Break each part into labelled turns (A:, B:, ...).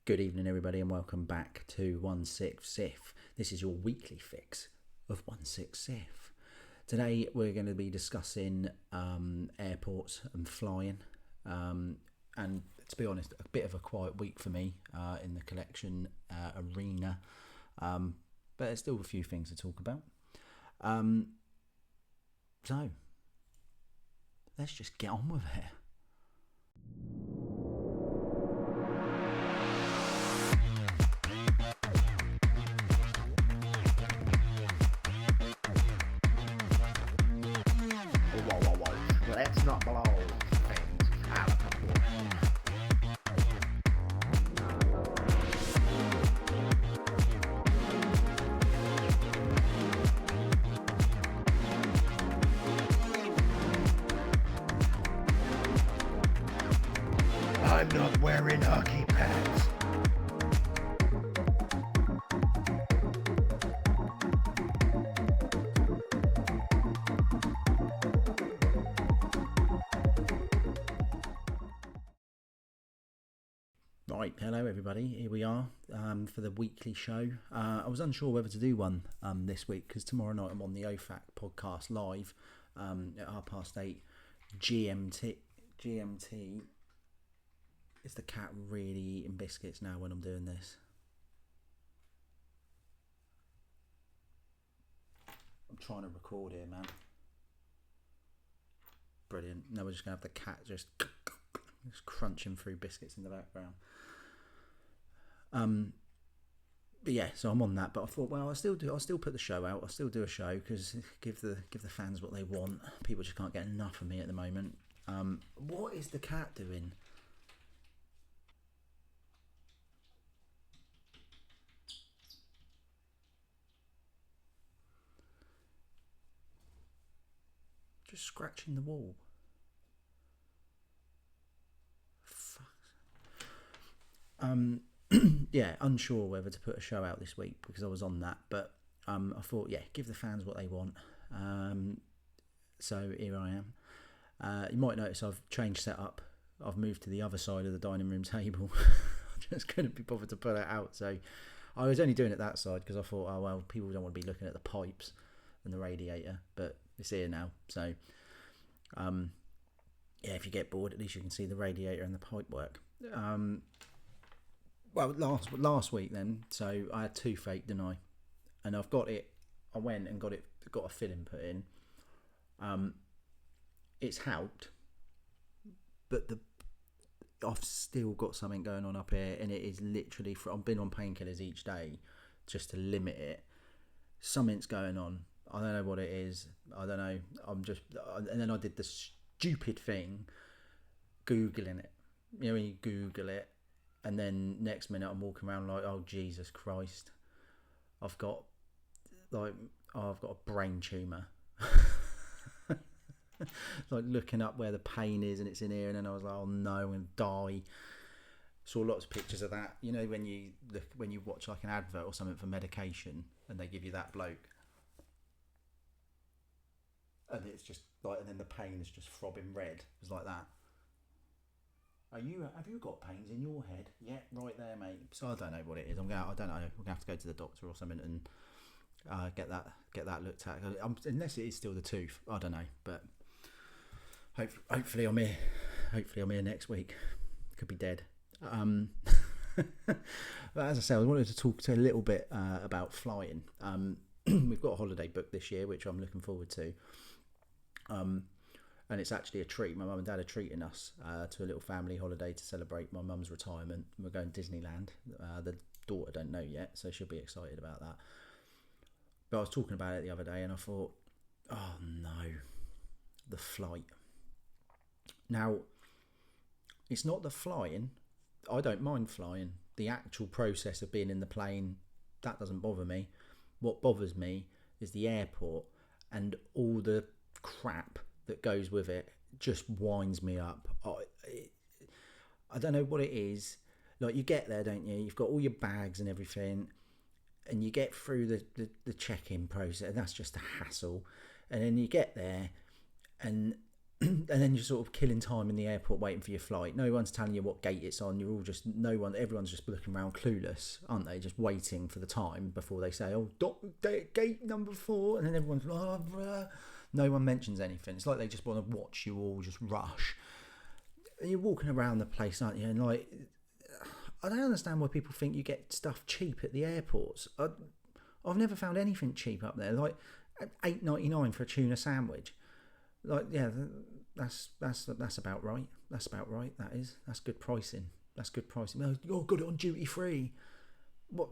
A: Good evening, everybody, and welcome back to 16 SIF. This is your weekly fix of 16 SIF. Today, we're going to be discussing airports and flying. And to be honest, a bit of a quiet week for me in the collection arena. But there's still a few things to talk about. So, let's just get on with it.
B: Let's not blow things out of proportion. I'm not wearing hockey pads.
A: Right, hello everybody, here we are for the weekly show. I was unsure whether to do one this week because tomorrow night I'm on the OFAC podcast live at 8:30 GMT. Is the cat really eating biscuits now when I'm doing this? I'm trying to record here, man. Brilliant. Now we're just going to have the cat just crunching through biscuits in the background. But yeah, so I'm on that. But I thought, well, I'll still put the show out. I'll still do a show because give the fans what they want. People just can't get enough of me at the moment. What is the cat doing? Just scratching the wall. Yeah, unsure whether to put a show out this week because I was on that, but I thought, yeah, give the fans what they want. So here I am. You might notice I've changed setup. I've moved to the other side of the dining room table. I just couldn't be bothered to put it out, so I was only doing it that side because I thought, oh well, people don't want to be looking at the pipes and the radiator, but it's here now. So yeah, if you get bored, at least you can see the radiator and the pipe work. Well, last week then, so I had toothache, didn't I? And I've got it. I went and got a filling put in. It's helped, but I've still got something going on up here, and it is literally. I've been on painkillers each day just to limit it. Something's going on. I don't know what it is. I don't know. And then I did the stupid thing, Googling it. You know when you Google it. And then next minute I'm walking around like, oh Jesus Christ, I've got a brain tumour. Like looking up where the pain is and it's in here, and then I was like, oh no, I'm gonna die. Saw lots of pictures of that. You know when you watch like an advert or something for medication and they give you that bloke, and it's just like, and then the pain is just throbbing red. It's like that. Have you got pains in your head? Yeah, right there, mate. So I don't know what it is. I don't know. We're gonna have to go to the doctor or something and get that looked at. Unless it is still the tooth, I don't know. But hopefully I'm here. Hopefully I'm here next week. Could be dead. But as I said, I wanted to talk a little bit about flying. We've got a holiday booked this year, which I'm looking forward to. And it's actually a treat. My mum and dad are treating us to a little family holiday to celebrate my mum's retirement. We're going to Disneyland. The daughter don't know yet, so she'll be excited about that. But I was talking about it the other day and I thought, oh no, the flight. Now, it's not the flying. I don't mind flying. The actual process of being in the plane, that doesn't bother me. What bothers me is the airport and all the crap that goes with it. Just winds me up. I don't know what it is. Like, you get there, don't you? You've got all your bags and everything, and you get through the check-in process, and that's just a hassle. And then you get there, and and then you're sort of killing time in the airport waiting for your flight. No one's telling you what gate it's on. You're all just everyone's just looking around clueless, aren't they? Just waiting for the time before they say, "Oh, gate number 4," and then everyone's blah, blah. No one mentions anything. It's like they just want to watch you all just rush. And you're walking around the place, aren't you? And like, I don't understand why people think you get stuff cheap at the airports. I've never found anything cheap up there. Like $8.99 for a tuna sandwich. Like, yeah, that's about right. That's about right. That's good pricing. That's good pricing. Oh, got it on duty free. What?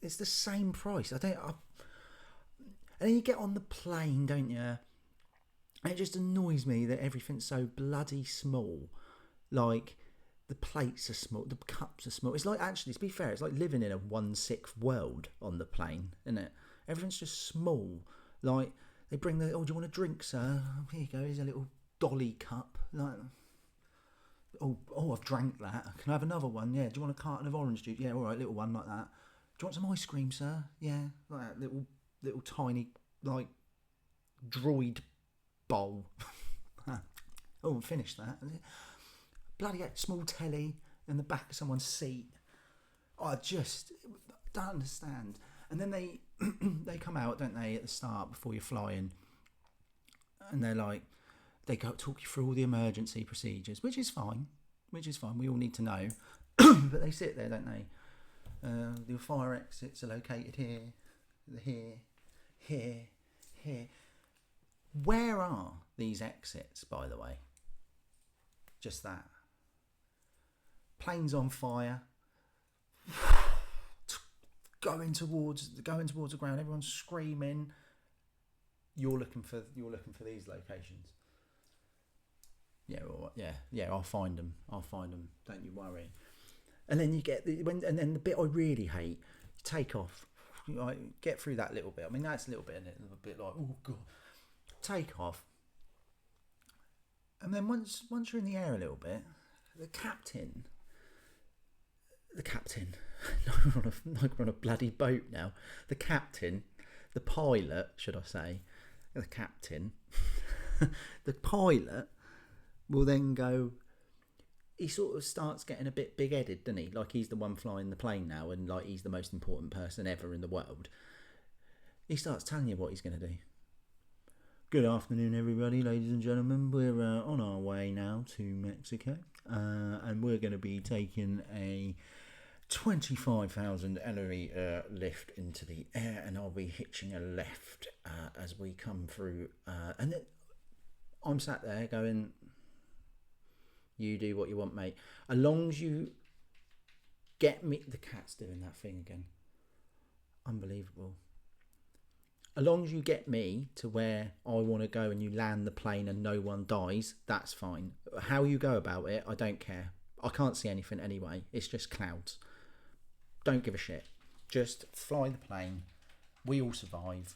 A: It's the same price. And then you get on the plane, don't you? And it just annoys me that everything's so bloody small. Like, the plates are small, the cups are small. It's like, actually, to be fair, it's like living in a 1/6 world on the plane, isn't it? Everything's just small. Like, they bring do you want a drink, sir? Oh, here you go, here's a little dolly cup. Like, I've drank that. Can I have another one? Yeah. Do you want a carton of orange juice? Yeah, all right, little one like that. Do you want some ice cream, sir? Yeah, like that little tiny, like, droid bowl. Finish that. Bloody small telly in the back of someone's seat. I just don't understand. And then they come out, don't they, at the start before you're flying, and they're like, they go talk you through all the emergency procedures, which is fine. We all need to know. But they sit there, don't they? The fire exits are located here. Where are these exits, by the way? Just that. Plane's on fire. Going towards the ground. Everyone's screaming. You're looking for these locations. Yeah. I'll find them. Don't you worry. And then you get and then the bit I really hate. You take off. Like, get through that little bit. I mean, that's a little bit like, oh god. Take off. And then once you're in the air a little bit, the captain. Like we're on a bloody boat now. The captain, the pilot, should I say, the captain, the pilot will then go. He sort of starts getting a bit big-headed, doesn't he? Like he's the one flying the plane now, and like he's the most important person ever in the world. He starts telling you what he's going to do. Good afternoon, everybody, ladies and gentlemen. We're on our way now to Mexico, and we're going to be taking a 25,000 elevator lift into the air, and I'll be hitching a left as we come through. And then I'm sat there going, you do what you want, mate. As long as you get me... The cat's doing that thing again. Unbelievable. As long as you get me to where I want to go and you land the plane and no one dies, that's fine. How you go about it, I don't care. I can't see anything anyway. It's just clouds. Don't give a shit. Just fly the plane. We all survive.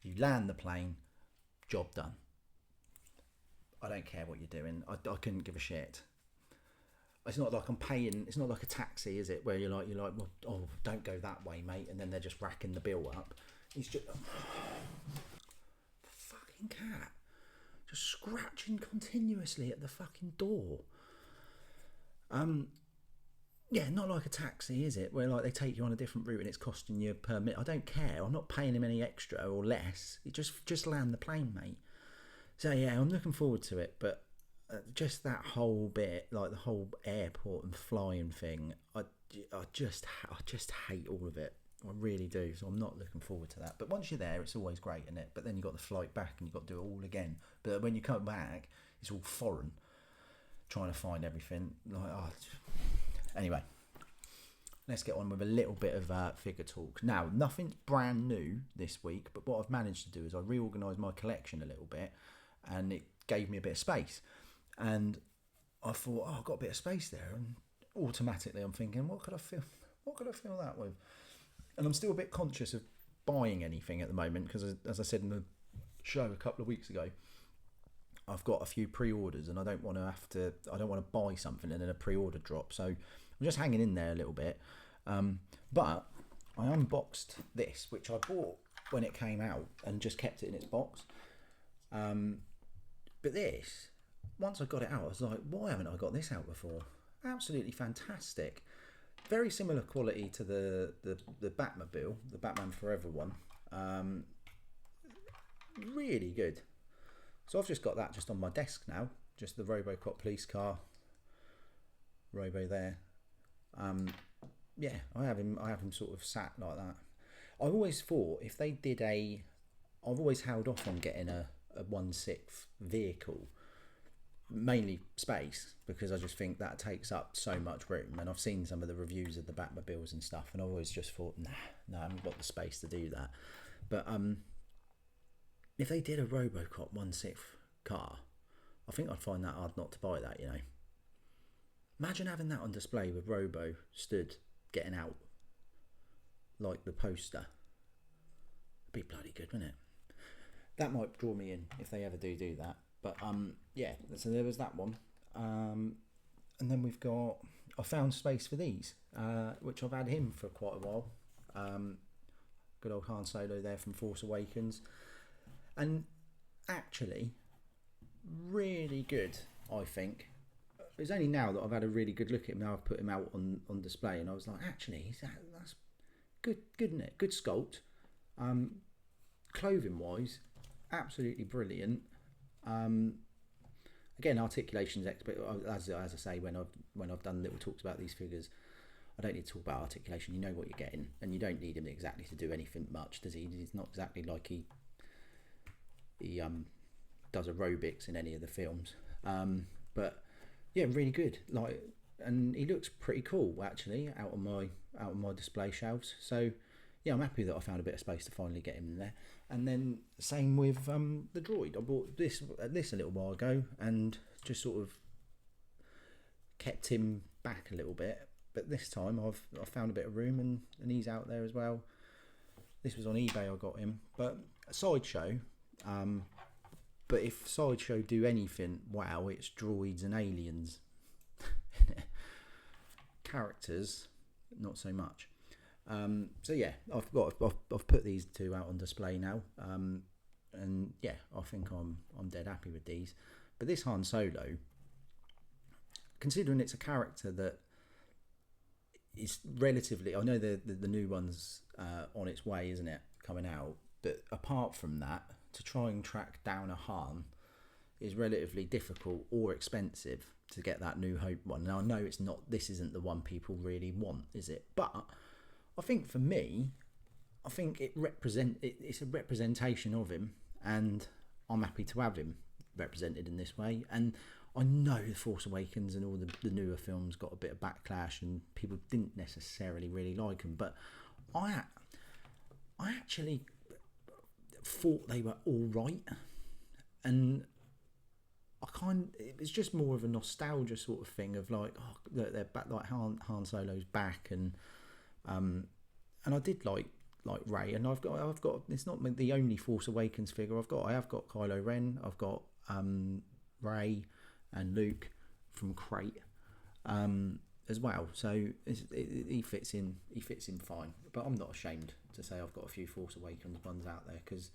A: You land the plane. Job done. I don't care what you're doing. I couldn't give a shit. It's not like I'm paying. It's not like a taxi, is it? Where you're like, well, oh, don't go that way, mate. And then they're just racking the bill up. He's just fucking cat, just scratching continuously at the fucking door. Yeah, not like a taxi, is it? Where like they take you on a different route and it's costing you per minute. I don't care. I'm not paying him any extra or less. You just land the plane, mate. So yeah, I'm looking forward to it. But just that whole bit, like the whole airport and flying thing, I just hate all of it. I really do, so I'm not looking forward to that. But once you're there, it's always great, isn't it? But then you've got the flight back and you've got to do it all again. But when you come back, it's all foreign, trying to find everything. Anyway, let's get on with a little bit of figure talk. Now, nothing's brand new this week, but what I've managed to do is I reorganised my collection a little bit, and it gave me a bit of space. And I thought, I've got a bit of space there, and automatically I'm thinking, what could I fill that with? And I'm still a bit conscious of buying anything at the moment because, as I said in the show a couple of weeks ago, I've got a few pre-orders and I don't want to buy something and then a pre-order drop. So I'm just hanging in there a little bit. But I unboxed this, which I bought when it came out and just kept it in its box. But this, once I got it out, I was like, why haven't I got this out before? Absolutely fantastic. Very similar quality to the Batmobile, the Batman Forever one. Really good. So I've just got that just on my desk now. Just the Robocop police car. Robo there. Yeah, I have him sort of sat like that. I always thought if they did I've always held off on getting a 1/6 vehicle, mainly space, because I just think that takes up so much room. And I've seen some of the reviews of the Batmobiles and stuff, and I always just thought, no, I haven't got the space to do that. But if they did a Robocop 1/6 car, I think I'd find that hard not to buy that, you know. Imagine having that on display with Robo stood getting out like the poster. It'd be bloody good, wouldn't it? That might draw me in if they ever do that. But yeah, so there was that one. And then I found space for these, which I've had him for quite a while. Good old Han Solo there from Force Awakens. And actually, really good, I think. It's only now that I've had a really good look at him. Now I've put him out on display, and I was like, actually, that's good, isn't it? Good sculpt. Clothing wise, absolutely brilliant. Again, articulation's expert. As I say, when I've done little talks about these figures, I don't need to talk about articulation. You know what you're getting, and you don't need him exactly to do anything much, does he? He's not exactly like he does aerobics in any of the films. But yeah, really good. Like, and he looks pretty cool actually out on my display shelves. So yeah, I'm happy that I found a bit of space to finally get him in there. And then same with the droid. I bought this a little while ago and just sort of kept him back a little bit. But this time I've found a bit of room, and he's out there as well. This was on eBay I got him. But Sideshow, but if Sideshow do anything, wow, it's droids and aliens. Characters, not so much. So yeah, I've put these two out on display now, and yeah, I think I'm dead happy with these. But this Han Solo, considering it's a character that is relatively, I know the new one's on its way, isn't it, coming out? But apart from that, to try and track down a Han is relatively difficult or expensive to get that New Hope one. Now I know this isn't the one people really want, is it? But I think for me, I think it's a representation of him, and I'm happy to have him represented in this way. And I know The Force Awakens and all the newer films got a bit of backlash, and people didn't necessarily really like them, but I actually thought they were all right, and it was just more of a nostalgia sort of thing of like, oh, they're back, like Han Solo's back, and I did like Rey, and I've got it's not the only Force Awakens figure I have got Kylo Ren, I've got Rey and Luke from Crate as well, so he fits in fine. But I'm not ashamed to say I've got a few Force Awakens ones out there, because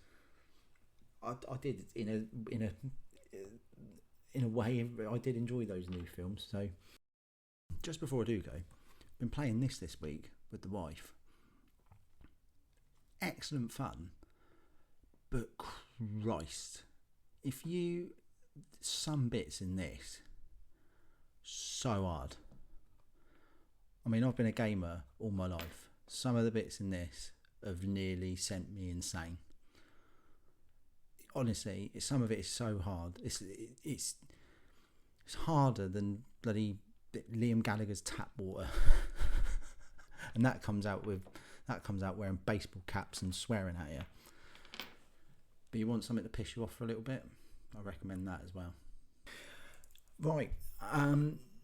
A: I did in a way I did enjoy those new films. So just before I do go, been playing this week with the wife. Excellent fun, but Christ, some bits in this so hard. I mean, I've been a gamer all my life. Some of the bits in this have nearly sent me insane. Honestly, some of it is so hard. It's harder than bloody Liam Gallagher's Tap Water, and that comes out wearing baseball caps and swearing at you. But you want something to piss you off for a little bit, I recommend that as well. Right,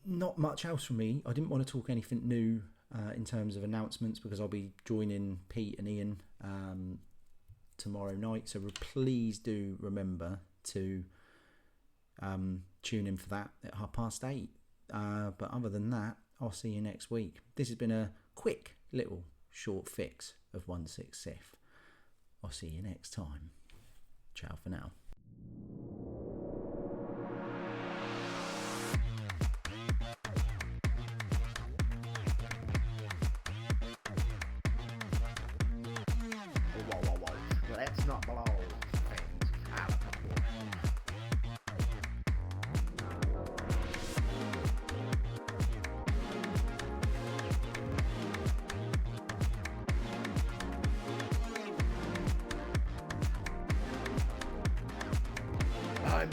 A: not much else from me. I didn't want to talk anything new in terms of announcements, because I'll be joining Pete and Ian tomorrow night, so please do remember to tune in for that at 8:30. But other than that, I'll see you next week. This has been a quick little short fix of 1/6 Sith. I'll see you next time. Ciao for now.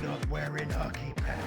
B: I'm not wearing hockey pants.